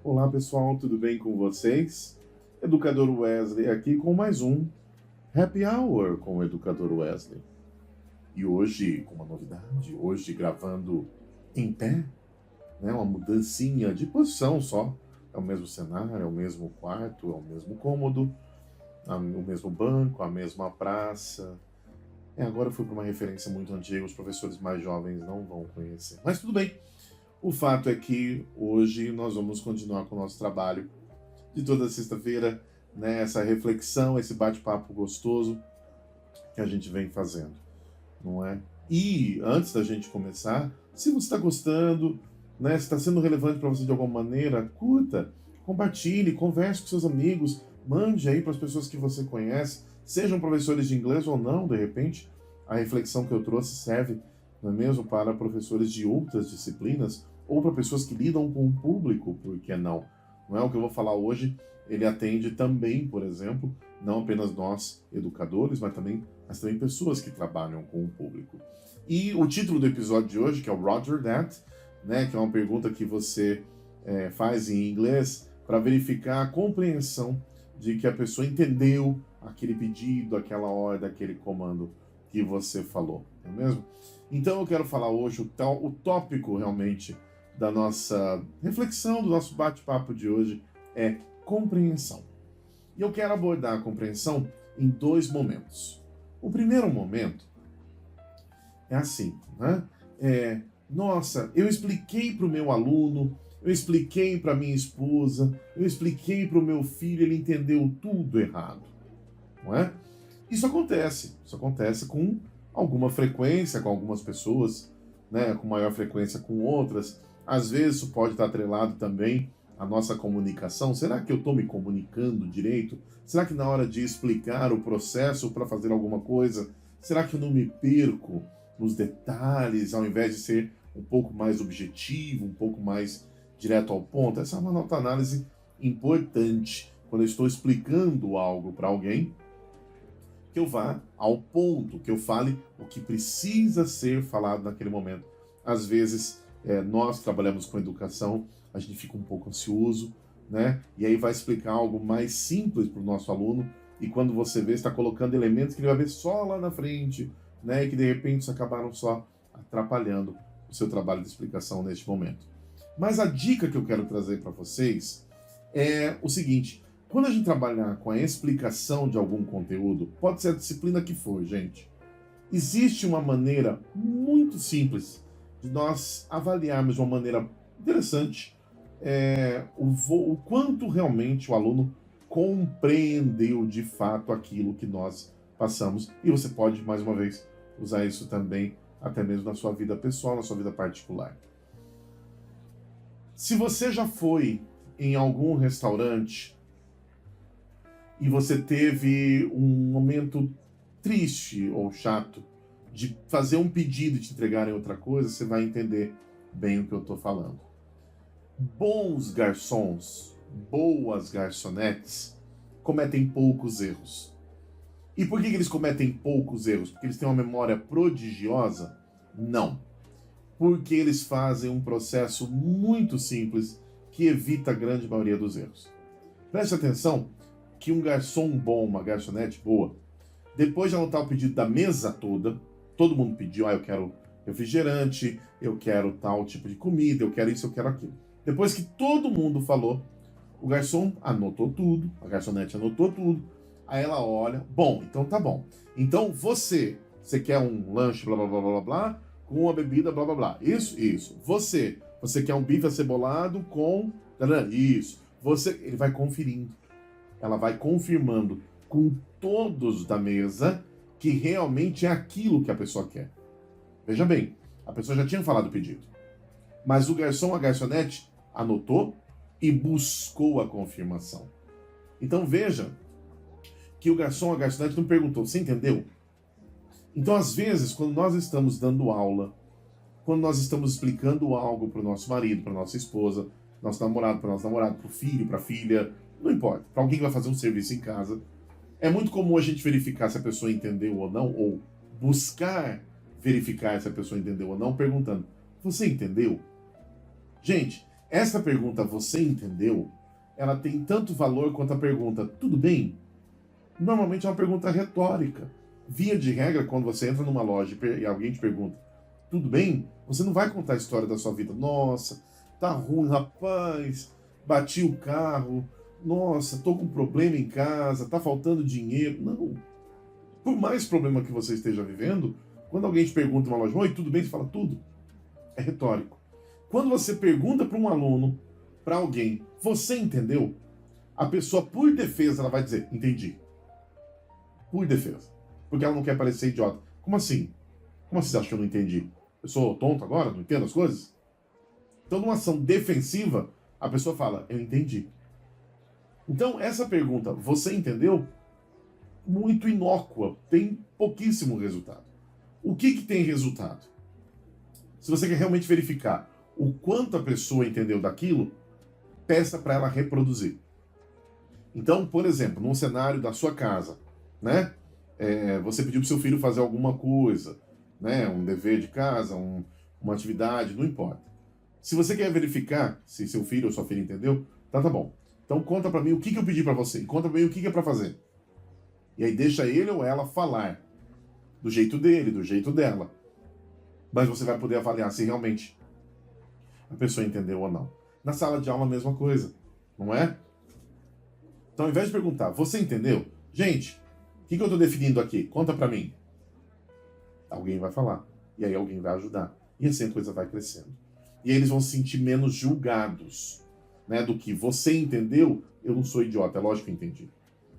Olá pessoal, tudo bem com vocês? Educador Wesley aqui com mais um Happy Hour com o Educador Wesley. E hoje, com uma novidade, hoje gravando em pé, né, uma mudancinha de posição só. É o mesmo cenário, é o mesmo quarto, é o mesmo cômodo, o mesmo banco, a mesma praça. Agora eu fui para uma referência muito antiga, os professores mais jovens não vão conhecer. Mas tudo bem. O fato é que hoje nós vamos continuar com o nosso trabalho de toda sexta-feira, né, essa reflexão, esse bate-papo gostoso que a gente vem fazendo, não é? E antes da gente começar, se você está gostando, né, se está sendo relevante para você de alguma maneira, curta, compartilhe, converse com seus amigos, mande aí para as pessoas que você conhece, sejam professores de inglês ou não, de repente, a reflexão que eu trouxe serve, não é mesmo, para professores de outras disciplinas ou para pessoas que lidam com o público, por que não? Não é o que eu vou falar hoje, ele atende também, por exemplo, não apenas nós, educadores, mas também pessoas que trabalham com o público. E o título do episódio de hoje, que é o Roger That, né, que é uma pergunta que você faz em inglês para verificar a compreensão de que a pessoa entendeu aquele pedido, aquela ordem, aquele comando que você falou, não é mesmo? Então eu quero falar hoje o tópico realmente da nossa reflexão, do nosso bate-papo de hoje é compreensão. E eu quero abordar a compreensão em dois momentos. O primeiro momento é assim, né? Nossa, eu expliquei para o meu aluno, eu expliquei para minha esposa, eu expliquei para o meu filho, ele entendeu tudo errado, não é? Isso acontece com alguma frequência com algumas pessoas, né? Com maior frequência com outras. Às vezes isso pode estar atrelado também à nossa comunicação. Será que eu estou me comunicando direito? Será que na hora de explicar o processo para fazer alguma coisa, será que eu não me perco nos detalhes, ao invés de ser um pouco mais objetivo, um pouco mais direto ao ponto? Essa é uma autoanálise importante quando eu estou explicando algo para alguém, que eu vá ao ponto, que eu fale o que precisa ser falado naquele momento. Às vezes, nós trabalhamos com educação, a gente fica um pouco ansioso, né? E aí vai explicar algo mais simples para o nosso aluno, e quando você vê, está colocando elementos que ele vai ver só lá na frente, né? E que de repente acabaram só atrapalhando o seu trabalho de explicação neste momento. Mas a dica que eu quero trazer para vocês é o seguinte: quando a gente trabalhar com a explicação de algum conteúdo, pode ser a disciplina que for, gente, existe uma maneira muito simples de nós avaliarmos de uma maneira interessante o quanto realmente o aluno compreendeu de fato aquilo que nós passamos. E você pode, mais uma vez, usar isso também até mesmo na sua vida pessoal, na sua vida particular. Se você já foi em algum restaurante e você teve um momento triste ou chato de fazer um pedido e te entregarem outra coisa, você vai entender bem o que eu estou falando. Bons garçons, boas garçonetes, cometem poucos erros. E por que eles cometem poucos erros? Porque eles têm uma memória prodigiosa? Não. Porque eles fazem um processo muito simples que evita a grande maioria dos erros. Preste atenção que um garçom bom, uma garçonete boa, depois de anotar o pedido da mesa toda, todo mundo pediu, eu quero refrigerante, eu quero tal tipo de comida, eu quero isso, eu quero aquilo. Depois que todo mundo falou, o garçom anotou tudo, a garçonete anotou tudo, aí ela olha, bom, então tá bom. Então você quer um lanche, blá blá blá blá blá, com uma bebida, blá blá blá. Isso. Você quer um bife acebolado com... Isso. Ele vai conferindo. Ela vai confirmando com todos da mesa que realmente é aquilo que a pessoa quer. Veja bem, a pessoa já tinha falado o pedido, mas o garçom, a garçonete, anotou e buscou a confirmação. Então veja que o garçom, a garçonete não perguntou, você entendeu? Então, às vezes, quando nós estamos dando aula, quando nós estamos explicando algo para o nosso marido, para nossa esposa, nosso namorado, para nosso namorado, para o filho, para a filha, não importa, para alguém que vai fazer um serviço em casa, é muito comum a gente verificar se a pessoa entendeu ou não, ou buscar verificar se a pessoa entendeu ou não, perguntando, você entendeu? Gente, Essa pergunta, você entendeu? Ela tem tanto valor quanto a pergunta, tudo bem? Normalmente é uma pergunta retórica. Via de regra, quando você entra numa loja e alguém te pergunta, tudo bem? Você não vai contar a história da sua vida. Nossa, tá ruim, rapaz, bati o carro, nossa, tô com problema em casa, tá faltando dinheiro. Não. Por mais problema que você esteja vivendo, quando alguém te pergunta em uma loja, oi, tudo bem? Você fala tudo. É retórico. Quando você pergunta para um aluno, para alguém, você entendeu? A pessoa, por defesa, ela vai dizer, entendi. Por defesa. Porque ela não quer parecer idiota. Como assim? Como assim você acha que eu não entendi? Eu sou tonto agora? Não entendo as coisas? Então, numa ação defensiva, a pessoa fala, eu entendi. Então, essa pergunta, você entendeu? Muito inócua, tem pouquíssimo resultado. O que tem resultado? Se você quer realmente verificar o quanto a pessoa entendeu daquilo, peça para ela reproduzir. Então, por exemplo, num cenário da sua casa, né? Você pediu para o seu filho fazer alguma coisa, né? Um dever de casa, uma atividade, não importa. Se você quer verificar se seu filho ou sua filha entendeu, tá bom. Então conta para mim o que eu pedi para você e conta para mim o que é para fazer. E aí deixa ele ou ela falar do jeito dele, do jeito dela. Mas você vai poder avaliar se realmente a pessoa entendeu ou não. Na sala de aula a mesma coisa, não é? Então, ao invés de perguntar, você entendeu? Gente, o que eu estou definindo aqui? Conta para mim. Alguém vai falar. E aí alguém vai ajudar. E assim a coisa vai crescendo. E aí eles vão se sentir menos julgados, né? Do que você entendeu, eu não sou idiota, é lógico que eu entendi.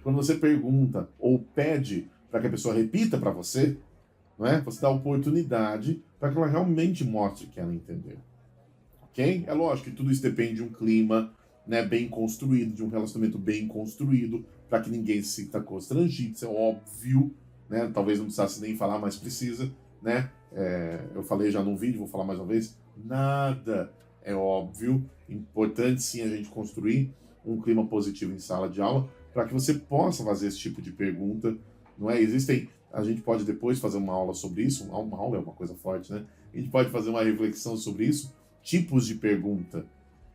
Quando você pergunta ou pede para que a pessoa repita para você, não é? Você dá oportunidade para que ela realmente mostre que ela entendeu. Ok? É lógico que tudo isso depende de um clima, né, bem construído, de um relacionamento bem construído, para que ninguém se sinta constrangido, isso é óbvio, né? Talvez não precisasse nem falar, mas precisa, né? Eu falei já num vídeo, vou falar mais uma vez, nada é óbvio, importante sim a gente construir um clima positivo em sala de aula, para que você possa fazer esse tipo de pergunta, não é? A gente pode depois fazer uma aula sobre isso, uma aula é uma coisa forte, né? A gente pode fazer uma reflexão sobre isso, tipos de pergunta,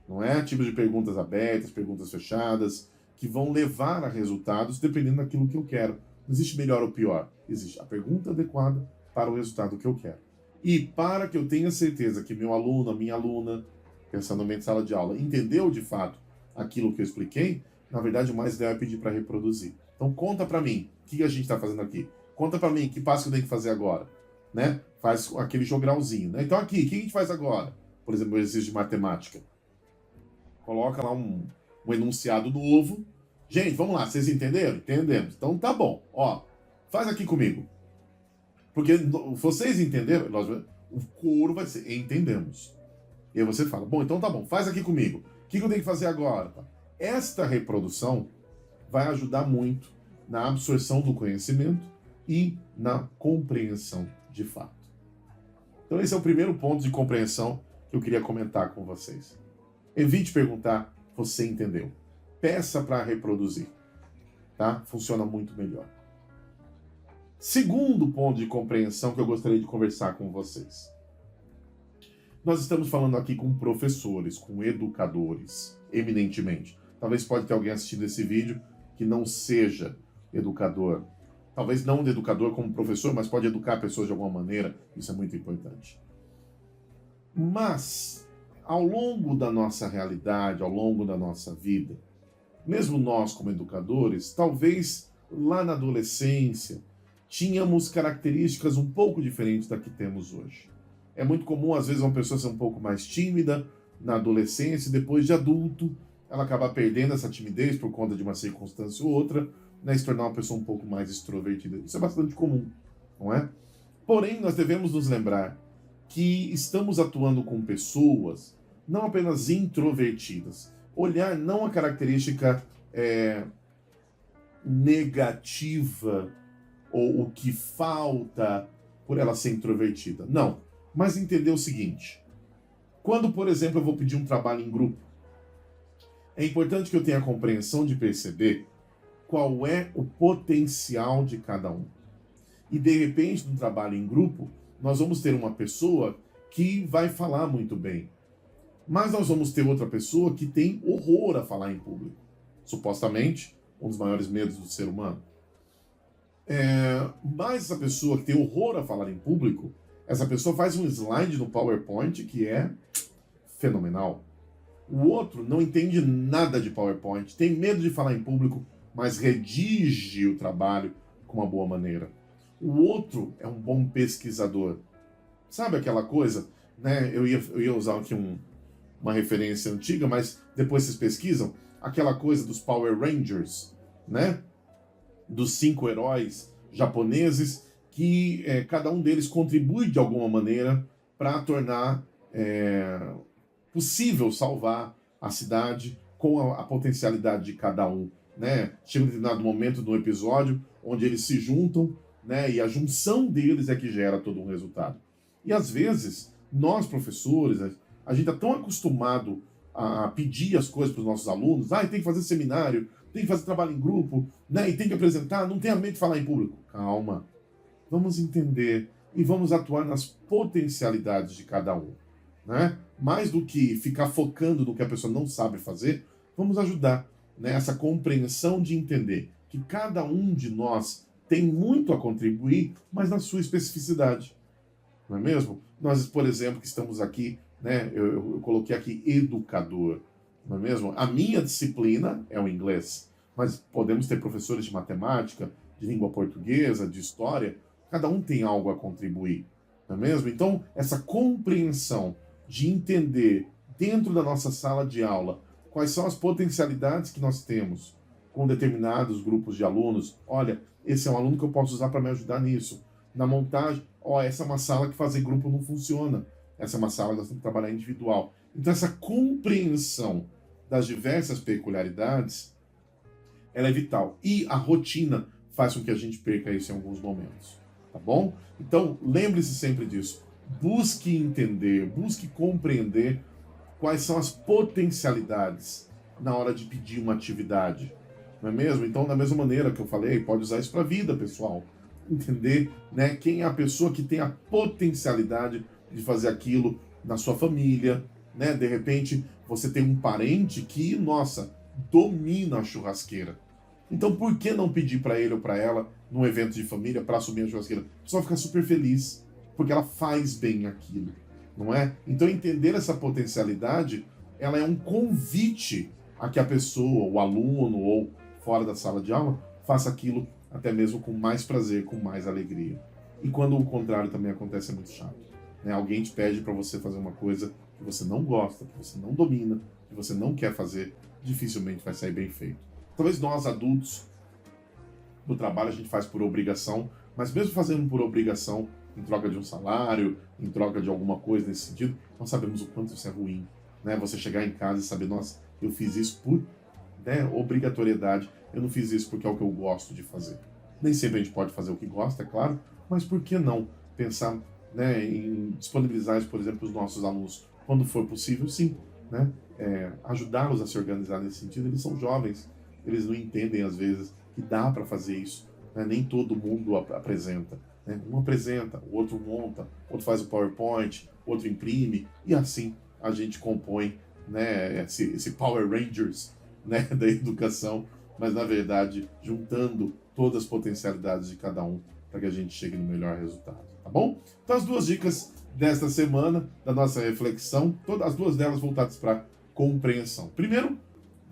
não é? Tipos de perguntas abertas, perguntas fechadas, que vão levar a resultados dependendo daquilo que eu quero. Não existe melhor ou pior. Existe a pergunta adequada para o resultado que eu quero. E para que eu tenha certeza que meu aluno, a minha aluna, pensando em sala de aula, entendeu de fato aquilo que eu expliquei, na verdade o mais ideal é pedir para reproduzir. Então conta para mim, o que a gente está fazendo aqui? Conta para mim, que passo que eu tenho que fazer agora? Né? Faz aquele jogralzinho. Né? Então aqui, o que a gente faz agora? Por exemplo, o exercício de matemática. Coloca lá um enunciado novo. Gente, vamos lá, vocês entenderam? Entendemos. Então tá bom. Ó, faz aqui comigo. Porque vocês entenderam, o coro vai ser entendemos. E aí você fala, bom, então tá bom, faz aqui comigo. O que eu tenho que fazer agora? Esta reprodução vai ajudar muito na absorção do conhecimento e na compreensão de fato. Então esse é o primeiro ponto de compreensão que eu queria comentar com vocês. Evite perguntar, você entendeu? Peça para reproduzir, tá? Funciona muito melhor. Segundo ponto de compreensão que eu gostaria de conversar com vocês. Nós estamos falando aqui com professores, com educadores, eminentemente. Talvez pode ter alguém assistindo esse vídeo que não seja educador. Talvez não de educador como professor, mas pode educar pessoas de alguma maneira. Isso é muito importante. Mas, ao longo da nossa realidade, ao longo da nossa vida, mesmo nós como educadores, talvez lá na adolescência, tínhamos características um pouco diferentes da que temos hoje. É muito comum, às vezes, uma pessoa ser um pouco mais tímida na adolescência e depois de adulto, ela acaba perdendo essa timidez por conta de uma circunstância ou outra, né, e se tornar uma pessoa um pouco mais extrovertida. Isso é bastante comum, não é? Porém, nós devemos nos lembrar que estamos atuando com pessoas não apenas introvertidas. Olhar não a característica negativa ou o que falta por ela ser introvertida. Não. Mas entender o seguinte. Quando, por exemplo, eu vou pedir um trabalho em grupo, é importante que eu tenha a compreensão de perceber qual é o potencial de cada um. E, de repente, no trabalho em grupo, nós vamos ter uma pessoa que vai falar muito bem. Mas nós vamos ter outra pessoa que tem horror a falar em público. Supostamente, um dos maiores medos do ser humano. Mas essa pessoa que tem horror a falar em público, essa pessoa faz um slide no PowerPoint que é fenomenal. O outro não entende nada de PowerPoint, tem medo de falar em público, mas redige o trabalho com uma boa maneira. O outro é um bom pesquisador. Sabe aquela coisa, né? Eu ia usar aqui uma referência antiga, mas depois vocês pesquisam, aquela coisa dos Power Rangers, né? Dos 5 heróis japoneses, que cada um deles contribui de alguma maneira para tornar possível salvar a cidade com a potencialidade de cada um, né? Chega um determinado momento no episódio onde eles se juntam, né? E a junção deles é que gera todo um resultado. E às vezes, nós professores, a gente está tão acostumado a pedir as coisas para os nossos alunos, tem que fazer seminário, tem que fazer trabalho em grupo, né? E tem que apresentar, não tenha medo de falar em público. Calma, vamos entender e vamos atuar nas potencialidades de cada um, né? Mais do que ficar focando no que a pessoa não sabe fazer, vamos ajudar, né? Essa compreensão de entender que cada um de nós tem muito a contribuir, mas na sua especificidade. Não é mesmo? Nós, por exemplo, que estamos aqui, né? Eu coloquei aqui educador, não é mesmo? A minha disciplina é o inglês, mas podemos ter professores de matemática, de língua portuguesa, de história, cada um tem algo a contribuir, não é mesmo? Então, essa compreensão de entender dentro da nossa sala de aula quais são as potencialidades que nós temos com determinados grupos de alunos. Olha, esse é um aluno que eu posso usar para me ajudar nisso. Na montagem, essa é uma sala que fazer grupo não funciona. Essa é uma sala que nós temos que trabalhar individual. Então, essa compreensão das diversas peculiaridades, ela é vital. E a rotina faz com que a gente perca isso em alguns momentos. Tá bom? Então, lembre-se sempre disso. Busque entender, busque compreender quais são as potencialidades na hora de pedir uma atividade. Não é mesmo? Então, da mesma maneira que eu falei, pode usar isso para a vida, pessoal. Entender, né, quem é a pessoa que tem a potencialidade de fazer aquilo na sua família, né? De repente, você tem um parente que, nossa, domina a churrasqueira. Então, por que não pedir para ele ou para ela, num evento de família, para assumir a churrasqueira? A pessoa fica super feliz, porque ela faz bem aquilo, não é? Então, entender essa potencialidade, ela é um convite a que a pessoa, o aluno ou fora da sala de aula, faça aquilo até mesmo com mais prazer, com mais alegria. E quando o contrário também acontece, é muito chato, né? Alguém te pede para você fazer uma coisa que você não gosta, que você não domina, que você não quer fazer, dificilmente vai sair bem feito. Talvez nós, adultos, no trabalho a gente faz por obrigação, mas mesmo fazendo por obrigação, em troca de um salário, em troca de alguma coisa nesse sentido, nós sabemos o quanto isso é ruim, né? Você chegar em casa e saber, nossa, eu fiz isso por, né, obrigatoriedade, eu não fiz isso porque é o que eu gosto de fazer. Nem sempre a gente pode fazer o que gosta, é claro, mas por que não pensar, né, em disponibilizar isso, por exemplo, para os nossos alunos, quando for possível, sim, né? Ajudá-los a se organizar nesse sentido. Eles são jovens, eles não entendem às vezes que dá para fazer isso, né? Nem todo mundo apresenta, né? Um apresenta, o outro monta, o outro faz o PowerPoint, o outro imprime, e assim a gente compõe, né, esse Power Rangers, né, da educação, mas na verdade juntando todas as potencialidades de cada um para que a gente chegue no melhor resultado, tá bom? Então as duas dicas desta semana, da nossa reflexão, todas as duas delas voltadas para compreensão. Primeiro,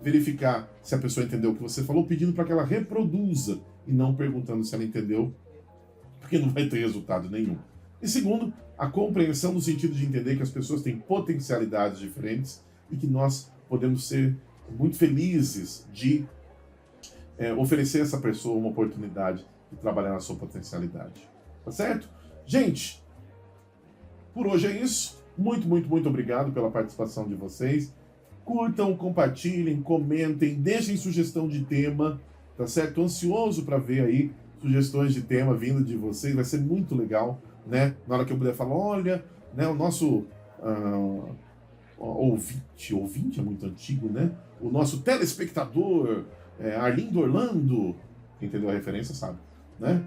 verificar se a pessoa entendeu o que você falou, pedindo para que ela reproduza e não perguntando se ela entendeu, porque não vai ter resultado nenhum. E segundo, a compreensão no sentido de entender que as pessoas têm potencialidades diferentes e que nós podemos ser muito felizes de oferecer a essa pessoa uma oportunidade de trabalhar na sua potencialidade. Tá certo? Gente, por hoje é isso. Muito, muito, muito obrigado pela participação de vocês. Curtam, compartilhem, comentem, deixem sugestão de tema, tá certo? Tô ansioso para ver aí sugestões de tema vindo de vocês, vai ser muito legal, né? Na hora que eu puder falar, olha, né, o nosso ouvinte é muito antigo, né? O nosso telespectador, Arlindo Orlando, quem entendeu a referência sabe, né?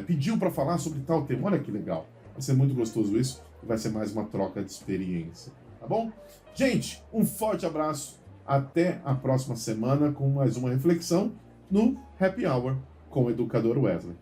Pediu para falar sobre tal tema, olha que legal. Vai ser muito gostoso isso, e vai ser mais uma troca de experiência. tá bom? Gente, um forte abraço. Até a próxima semana com mais uma reflexão no Happy Hour com o Educador Wesley.